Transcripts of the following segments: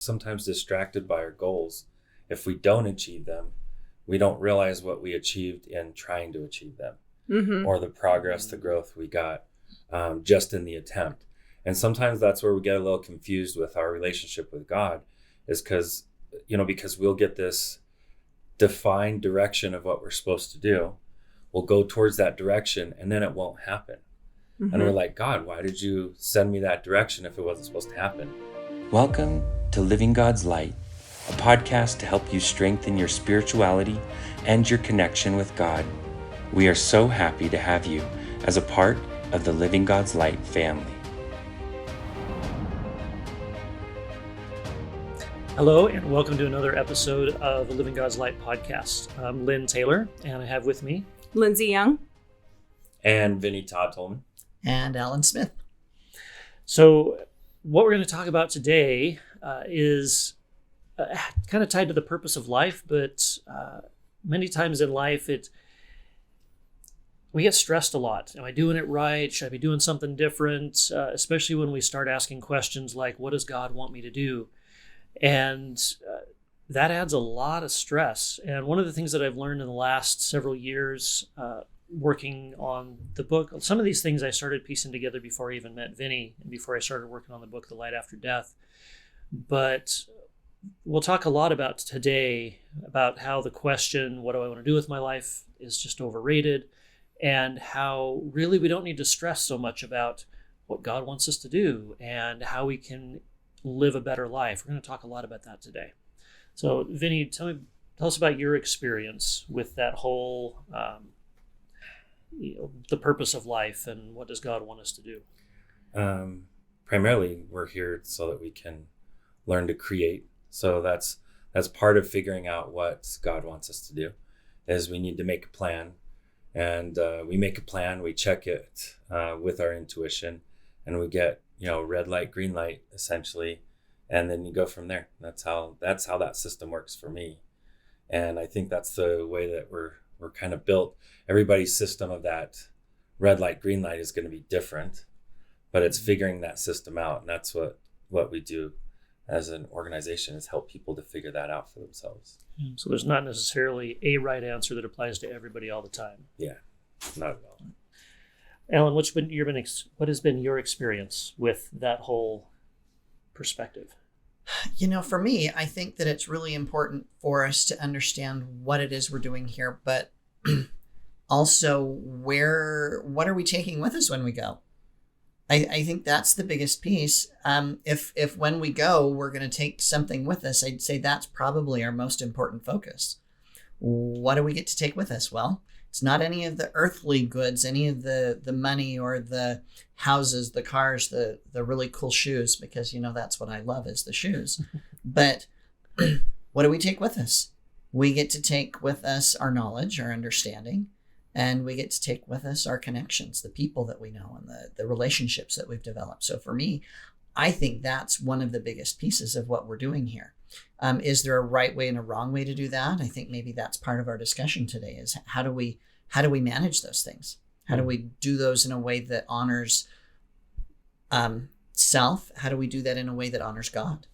sometimes distracted by our goals. If we don't achieve them, we don't realize what we achieved in trying to achieve them, or the progress, the growth we got just in the attempt. And sometimes that's where we get a little confused with our relationship with God, is because we'll get this defined direction of what we're supposed to do. We'll go towards that direction and then it won't happen. And we're like, God, why did you send me that direction if it wasn't supposed to happen? Welcome to Living God's Light, a podcast to help you strengthen your spirituality and your connection with God. We are so happy to have you as a part of the Living God's Light family. Hello, and welcome to another episode of the Living God's Light podcast. I'm Lynn Taylor, and I have with me Lindsay Young and Todd Tolman and Alan Smith. So what we're going to talk about today is kind of tied to the purpose of life, but many times in life we get stressed a lot. Am I doing it right? Should I be doing something different? Especially when we start asking questions like, what does God want me to do? And that adds a lot of stress. And one of the things that I've learned in the last several years working on the book, some of these things I started piecing together before I even met Vinny and before I started working on the book, The Light After Death. But we'll talk a lot about today about how the question, what do I want to do with my life, is just overrated, and how really we don't need to stress so much about what God wants us to do and how we can live a better life. We're going to talk a lot about that today. So Vinny, tell us about your experience with that whole the purpose of life and what does God want us to do? Primarily, we're here so that we can learn to create. So that's part of figuring out what God wants us to do, is we need to make a plan. And we make a plan, we check it with our intuition, and we get, red light, green light, essentially. And then you go from there. That's how that system works for me. And I think that's the way that we're kind of built. Everybody's system of that red light, green light is going to be different, but it's figuring that system out. And that's what we do as an organization, is help people to figure that out for themselves. So there's not necessarily a right answer that applies to everybody all the time. Yeah, not at all. Alan, what has been your experience with that whole perspective? For me, I think that it's really important for us to understand what it is we're doing here, but also what are we taking with us when we go? I think that's the biggest piece. If when we go, we're going to take something with us, I'd say that's probably our most important focus. What do we get to take with us? Well, it's not any of the earthly goods, any of the money or the houses, the cars, the really cool shoes, because, that's what I love, is the shoes. But what do we take with us? We get to take with us our knowledge, our understanding, and we get to take with us our connections, the people that we know and the relationships that we've developed. So for me, I think that's one of the biggest pieces of what we're doing here. Is there a right way and a wrong way to do that? I think maybe that's part of our discussion today, is how do we manage those things? How do we do those in a way that honors self? How do we do that in a way that honors God?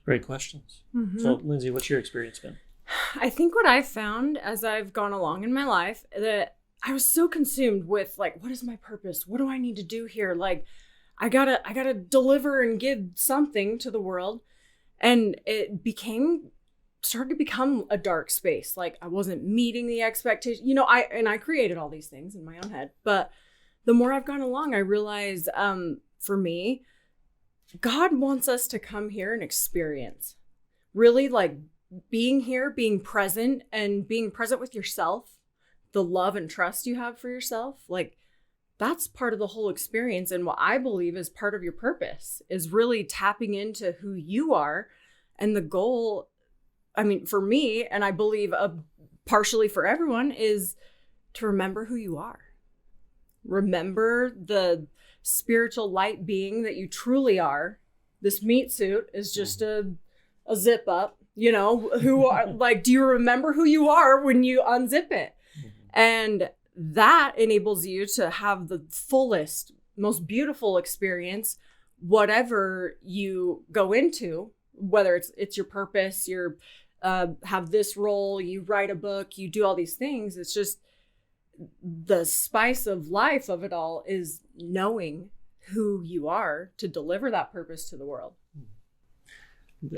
Great questions. Mm-hmm. So Lindsay, what's your experience been? I think what I've found as I've gone along in my life, that I was so consumed with what is my purpose? What do I need to do here? I gotta deliver and give something to the world. And it started to become a dark space. I wasn't meeting the expectation. I created all these things in my own head. But the more I've gone along, I realize for me, God wants us to come here and experience. Really being here, being present, and being present with yourself, the love and trust you have for yourself. That's part of the whole experience. And what I believe is part of your purpose is really tapping into who you are. And the goal, for me, and I believe partially for everyone, is to remember who you are. Remember the spiritual light being that you truly are. This meat suit is just a zip up, who are do you remember who you are when you unzip it? And that enables you to have the fullest, most beautiful experience, whatever you go into whether it's your purpose, you're have this role, you write a book, you do all these things. It's just the spice of life of it all is knowing who you are to deliver that purpose to the world.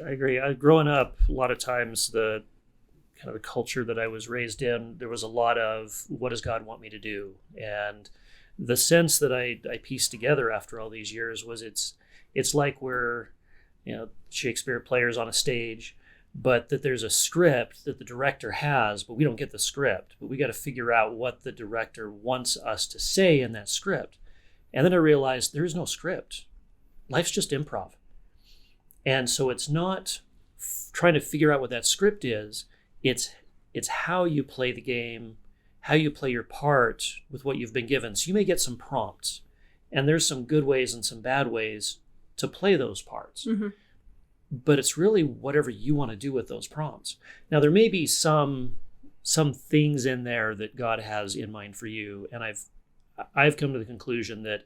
I agree. Growing up, a lot of times the kind of the culture that I was raised in, there was a lot of what does God want me to do? And the sense that I pieced together after all these years was it's like we're, Shakespeare players on a stage, but that there's a script that the director has, but we don't get the script. But we got to figure out what the director wants us to say in that script. And then I realized there is no script. Life's just improv. And so it's not trying to figure out what that script is. It's how you play the game, how you play your part with what you've been given. So you may get some prompts, and there's some good ways and some bad ways to play those parts. Mm-hmm. But it's really whatever you want to do with those prompts. Now, there may be some things in there that God has in mind for you, and I've come to the conclusion that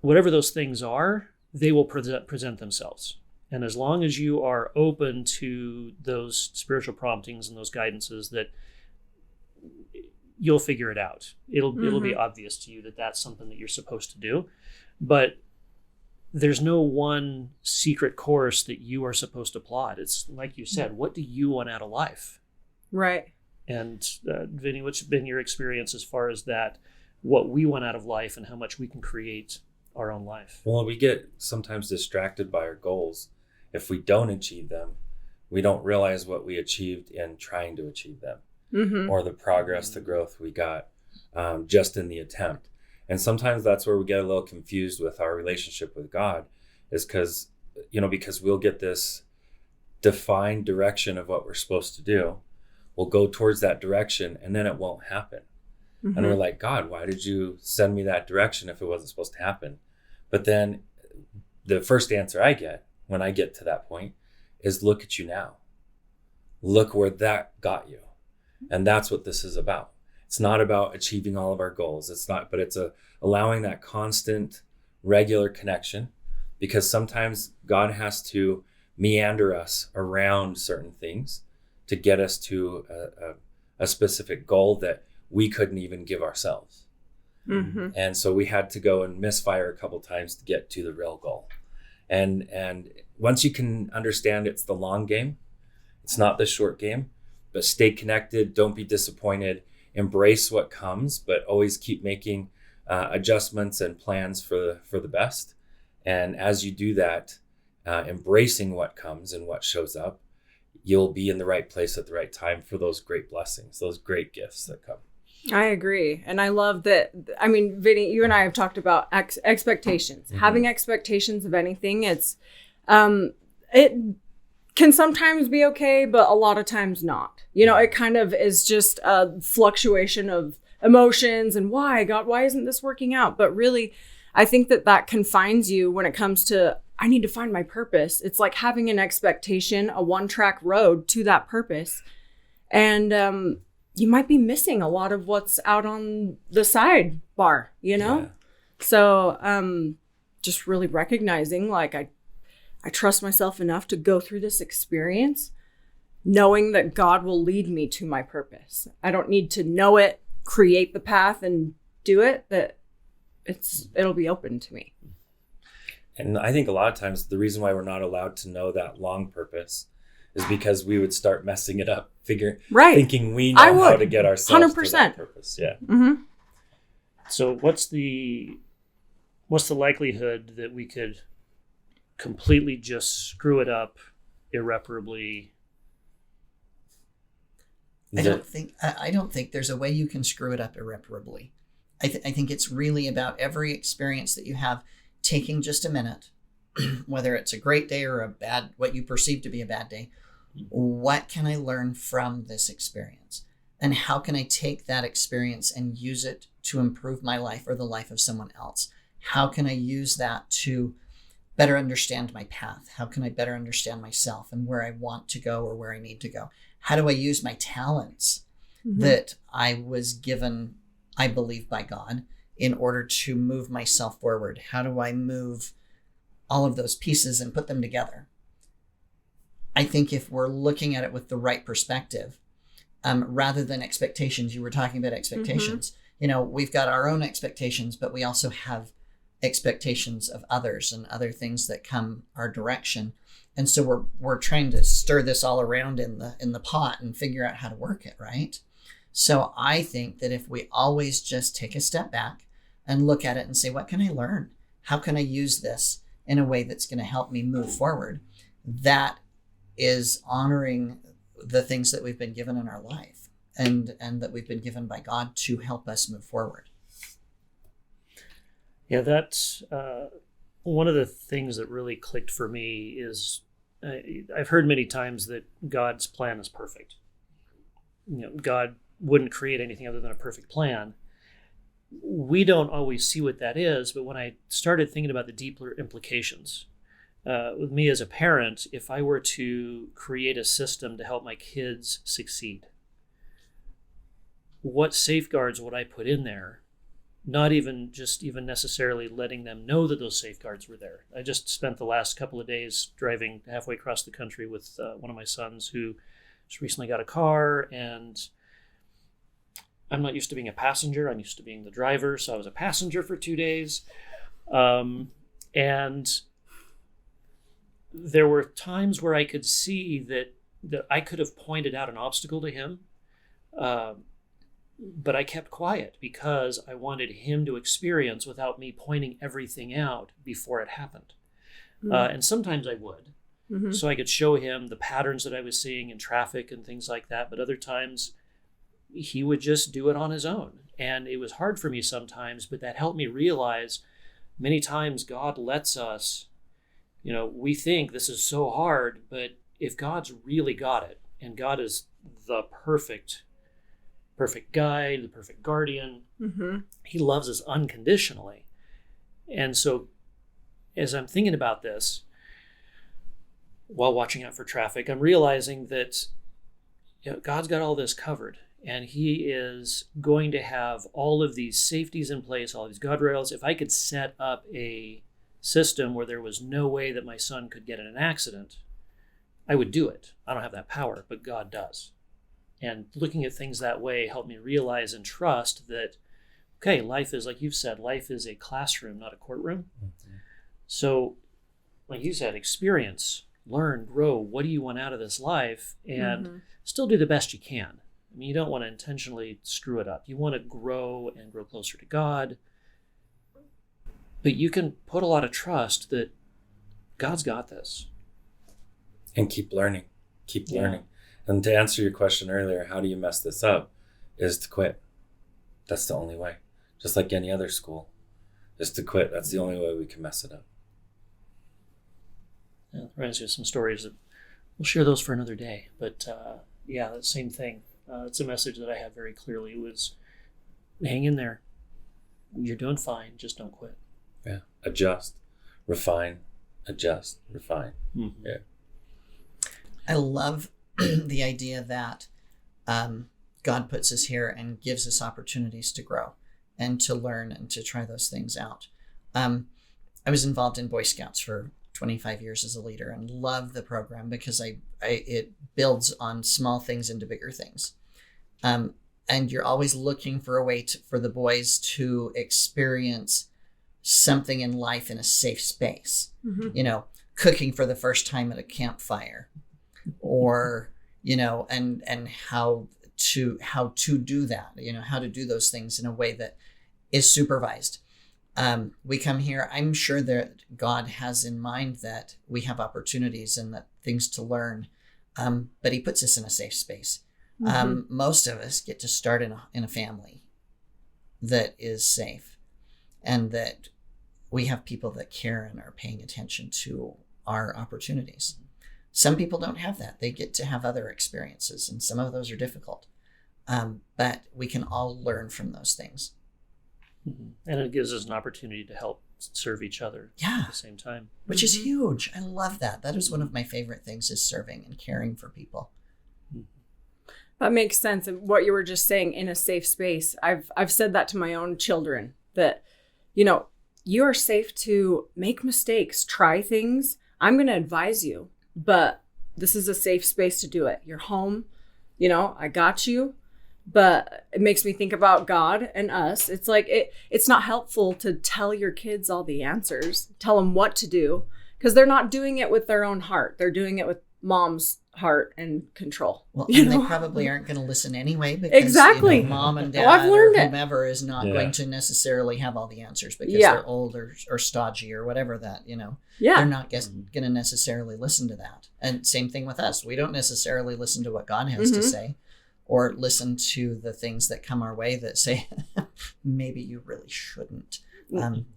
whatever those things are, they will present themselves. And as long as you are open to those spiritual promptings and those guidances, that you'll figure it out. It'll be obvious to you that that's something that you're supposed to do. But there's no one secret course that you are supposed to plot. It's like you said, what do you want out of life? Right. And Vinny, what's been your experience as far as that, what we want out of life and how much we can create our own life? Well, we get sometimes distracted by our goals. If we don't achieve them, we don't realize what we achieved in trying to achieve them, or the progress, the growth we got just in the attempt. And sometimes that's where we get a little confused with our relationship with God, is because we'll get this defined direction of what we're supposed to do. We'll go towards that direction, and then it won't happen. Mm-hmm. And we're like, God, why did you send me that direction if it wasn't supposed to happen? But then the first answer I get when I get to that point is, look at you now. Look where that got you. And that's what this is about. It's not about achieving all of our goals. It's allowing that constant, regular connection, because sometimes God has to meander us around certain things to get us to a specific goal that we couldn't even give ourselves. Mm-hmm. And so we had to go and misfire a couple times to get to the real goal. And once you can understand it's the long game, it's not the short game, but stay connected, don't be disappointed, embrace what comes, but always keep making adjustments and plans for the best. And as you do that, embracing what comes and what shows up, you'll be in the right place at the right time for those great blessings, those great gifts that come. I agree. And I love that. I mean, Vinny, you and I have talked about expectations. Mm-hmm. Having expectations of anything, it can sometimes be okay, but a lot of times not. It kind of is just a fluctuation of emotions and why isn't this working out? But really, I think that confines you when it comes to, I need to find my purpose. It's like having an expectation, a one-track road to that purpose. And you might be missing a lot of what's out on the sidebar, Yeah. So just really recognizing, like, I trust myself enough to go through this experience, knowing that God will lead me to my purpose. I don't need to know it, create the path and do it, that it'll be open to me. And I think a lot of times the reason why we're not allowed to know that long purpose is because we would start messing it up, thinking we know how to get ourselves 100%. To that purpose. Yeah. Mm-hmm. So what's the likelihood that we could completely just screw it up irreparably? I don't think there's a way you can screw it up irreparably. I think it's really about every experience that you have, taking just a minute, whether it's a great day or what you perceive to be a bad day. What can I learn from this experience? And how can I take that experience and use it to improve my life or the life of someone else? How can I use that to better understand my path? How can I better understand myself and where I want to go or where I need to go? How do I use my talents that I was given, I believe, by God in order to move myself forward? How do I move all of those pieces and put them together I think if we're looking at it with the right perspective, rather than expectations, you were talking about expectations. We've got our own expectations, but we also have expectations of others and other things that come our direction. And so we're trying to stir this all around in the pot and figure out how to work it, right? So I think that if we always just take a step back and look at it and say, what can I learn? How can I use this in a way that's going to help me move forward? That is honoring the things that we've been given in our life and that we've been given by God to help us move forward. Yeah, that's one of the things that really clicked for me is I've heard many times that God's plan is perfect. God wouldn't create anything other than a perfect plan. We don't always see what that is, but when I started thinking about the deeper implications, with me as a parent, if I were to create a system to help my kids succeed, what safeguards would I put in there? Not even necessarily letting them know that those safeguards were there. I just spent the last couple of days driving halfway across the country with one of my sons who just recently got a car, and I'm not used to being a passenger. I'm used to being the driver. So I was a passenger for 2 days. And there were times where I could see that I could have pointed out an obstacle to him. But I kept quiet because I wanted him to experience without me pointing everything out before it happened. And sometimes I would. Mm-hmm. So I could show him the patterns that I was seeing in traffic and things like that. But other times he would just do it on his own. And it was hard for me sometimes, but that helped me realize many times God lets us, we think this is so hard, but if God's really got it, and God is the perfect guide, the perfect guardian, mm-hmm. He loves us unconditionally. And so as I'm thinking about this, while watching out for traffic, I'm realizing that God's got all this covered, and He is going to have all of these safeties in place, all these guardrails. If I could set up a system where there was no way that my son could get in an accident, I would do it. I don't have that power, but God does. And looking at things that way helped me realize and trust that, okay, life is, like you've said, life is a classroom, not a courtroom. Mm-hmm. So, like you said, experience, learn, grow. What do you want out of this life? And mm-hmm. still do the best you can. I mean, you don't want to intentionally screw it up. You want to grow and grow closer to God. But you can put a lot of trust that God's got this. And keep learning. Keep learning. And to answer your question earlier, how do you mess this up, is to quit. That's the only way. Just like any other school, is to quit. That's the only way we can mess it up. Yeah, reminds me of some stories that we'll share those for another day. But that same thing. It's a message that I have very clearly. It was, hang in there. You're doing fine. Just don't quit. Yeah. Adjust, refine, adjust, refine. Mm-hmm. Yeah. I love the idea that God puts us here and gives us opportunities to grow and to learn and to try those things out. I was involved in Boy Scouts for 25 years as a leader and love the program because it builds on small things into bigger things. And you're always looking for a way for the boys to experience something in life in a safe space. Mm-hmm. Cooking for the first time at a campfire, or and how to do that, how to do those things in a way that is supervised. We come here, I'm sure that God has in mind that we have opportunities and that things to learn, but He puts us in a safe space. Mm-hmm. Most of us get to start in a family that is safe, and that we have people that care and are paying attention to our opportunities. Some people don't have that. They get to have other experiences, and some of those are difficult. But we can all learn from those things. Mm-hmm. And it gives us an opportunity to help serve each other at the same time. Which is huge. I love that. That is one of my favorite things, is serving and caring for people. That makes sense. And what you were just saying, in a safe space, I've said that to my own children, that, you are safe to make mistakes, try things. I'm going to advise you, but this is a safe space to do it. You're home, I got you. But it makes me think about God and us. It's like, it's not helpful to tell your kids all the answers, tell them what to do, because they're not doing it with their own heart. They're doing it with mom's heart and control. Well, and they probably aren't going to listen anyway because exactly. Mom and Dad I've learned or whomever is not going to necessarily have all the answers because they're old or stodgy or whatever that, they're not going to necessarily listen to that. And same thing with us. We don't necessarily listen to what God has to say or listen to the things that come our way that say, maybe you really shouldn't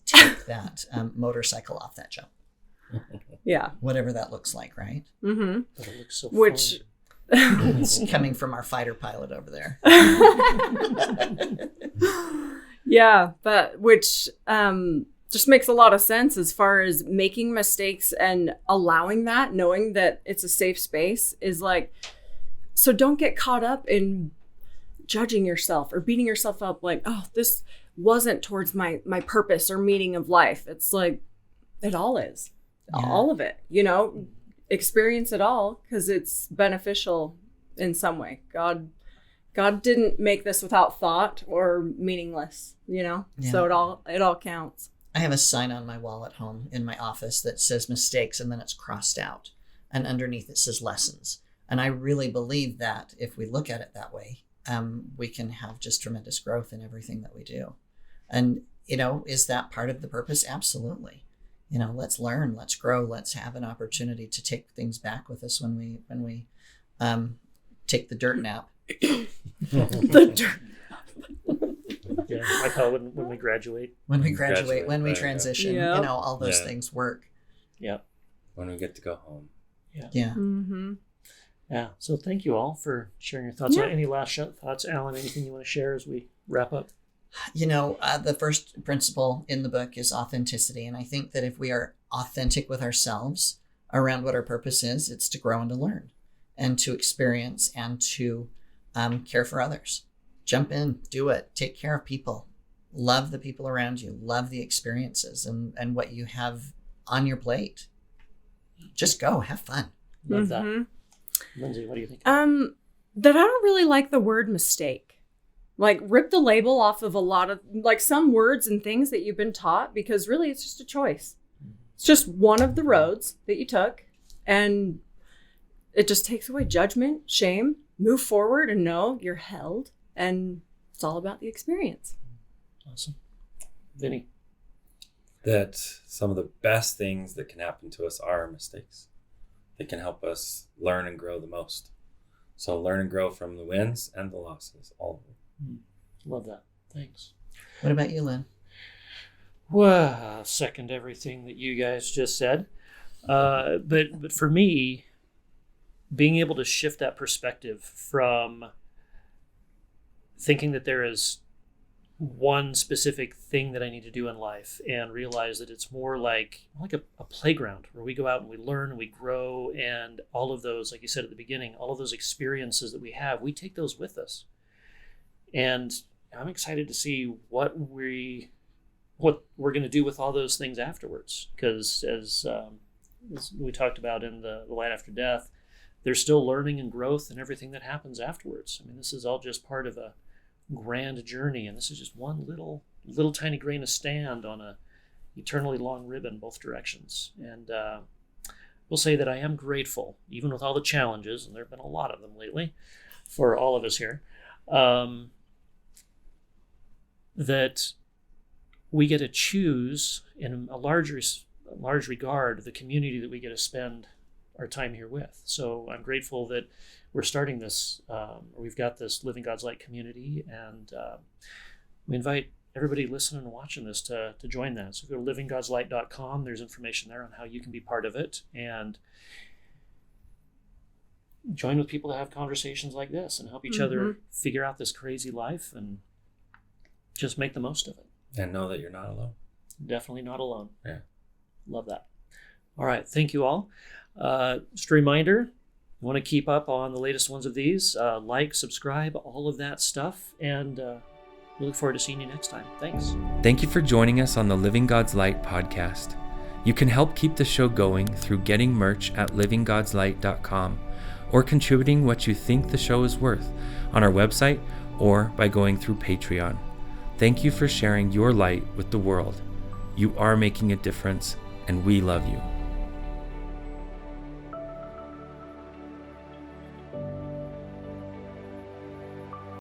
take that motorcycle off that jump. Yeah. Whatever that looks like, right? Mm-hmm. But it looks so Which it's coming from our fighter pilot over there. Yeah, but which just makes a lot of sense as far as making mistakes and allowing that, knowing that it's a safe space is like, so don't get caught up in judging yourself or beating yourself up like, oh, this wasn't towards my purpose or meaning of life. It's like, it all is. All of it, experience it all because it's beneficial in some way. God didn't make this without thought or meaningless, so it all counts. I have a sign on my wall at home in my office that says mistakes and then it's crossed out and underneath it says lessons. And I really believe that if we look at it that way, we can have just tremendous growth in everything that we do. And, is that part of the purpose? Absolutely. Let's learn, let's grow, let's have an opportunity to take things back with us when we take the dirt nap. The dirt. Yeah, I call it when we graduate. When we graduate, when we transition, yeah. All those things work. Yeah. When we get to go home. Yeah. Yeah. Mm-hmm. Yeah. So thank you all for sharing your thoughts. Yeah. Any last thoughts, Alan? Anything you want to share as we wrap up? The first principle in the book is authenticity. And I think that if we are authentic with ourselves around what our purpose is, it's to grow and to learn and to experience and to care for others. Jump in, do it, take care of people, love the people around you, love the experiences and what you have on your plate. Just go, have fun. Love that. Lindsay, what do you think? That I don't really like the word mistake. Like, rip the label off of a lot of, like, some words and things that you've been taught, because really it's just a choice. It's just one of the roads that you took, and it just takes away judgment, shame, move forward and know you're held, and it's all about the experience. Awesome. Vinny? That some of the best things that can happen to us are mistakes. They can help us learn and grow the most. So learn and grow from the wins and the losses, all of them. Love that. Thanks. What about you, Lynn? Well, second everything that you guys just said. But for me, being able to shift that perspective from thinking that there is one specific thing that I need to do in life and realize that it's more like a playground where we go out and we learn and we grow, and all of those, like you said at the beginning, all of those experiences that we have, we take those with us. And I'm excited to see what we're going to do with all those things afterwards. Because as we talked about in the light after death, there's still learning and growth and everything that happens afterwards. I mean, this is all just part of a grand journey, and this is just one little tiny grain of sand on a eternally long ribbon both directions. And we'll say that I am grateful, even with all the challenges, and there have been a lot of them lately for all of us here, that we get to choose in a large regard the community that we get to spend our time here with. So I'm grateful that we're starting this, we've got this Living God's Light community, and we invite everybody listening and watching this to join that. So go to livinggodslight.com. There's information there on how you can be part of it and join with people that have conversations like this and help each other figure out this crazy life and just make the most of it. And know that you're not alone. Definitely not alone. Yeah. Love that. All right. Thank you all. Just a reminder, you want to keep up on the latest ones of these, like, subscribe, all of that stuff. And we look forward to seeing you next time. Thanks. Thank you for joining us on the Living God's Light podcast. You can help keep the show going through getting merch at livinggodslight.com or contributing what you think the show is worth on our website or by going through Patreon. Thank you for sharing your light with the world. You are making a difference, and we love you.